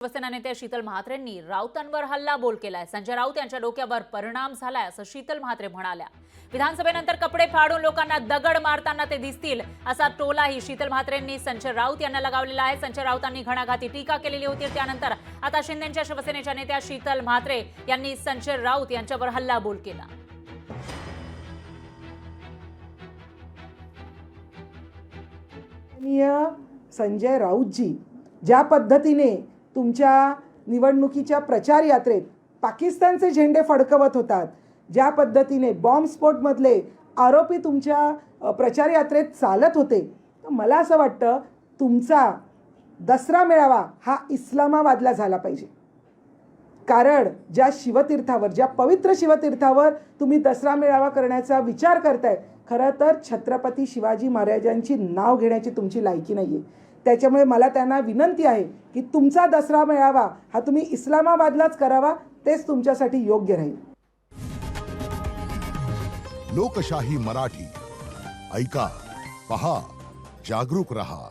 शिवसेना नेत्या शीतल म्हात्रेंनी राऊतांवर हल्लाबोल केलाय। संजय राऊत यांच्या डोक्यावर परिणाम झालाय असं शीतल म्हात्रे म्हणाल्या। विधानसभेनंतर कपडे फाडून लोकांना दगड मारताना ते दिसतील असा टोलाही शीतल म्हात्रेंनी संजय राऊत यांना लगावलेला आहे। संजय राऊतांनी घणाघाती टीका केलेली होती। त्यानंतर आता शिंदेच्या शिवसेनेच्या नेत्या शीतल म्हात्रे यांनी संजय राऊत यांच्यावर हल्लाबोल केला। संजय राऊतजी ज्या पद्धतीने तुमच्या निवडणुकीच्या प्रचार यात्रेत पाकिस्तानचे झेंडे फडकवत होतात, ज्या पद्धतीने बॉम्बस्फोटमधले आरोपी तुमच्या प्रचार यात्रेत चालत होते, तर मला असं वाटतं तुमचा दसरा मेळावा हा इस्लामाबादला झाला पाहिजे। कारण ज्या शिवतीर्थावर, ज्या पवित्र शिवतीर्थावर तुम्ही दसरा मेळावा करण्याचा विचार करताय, खरं तर छत्रपती शिवाजी महाराजांची नाव घेण्याची तुमची लायकी नाही आहे। त्याच्यामुळे मला त्यांना विनंती आहे की तुमचा दसरा मेळावा हा तुम्ही इस्लामाबादलाच करावा, तेच तुमच्यासाठी योग्य राहील। लोकशाही मराठी ऐका, पहा, जागरूक रहा।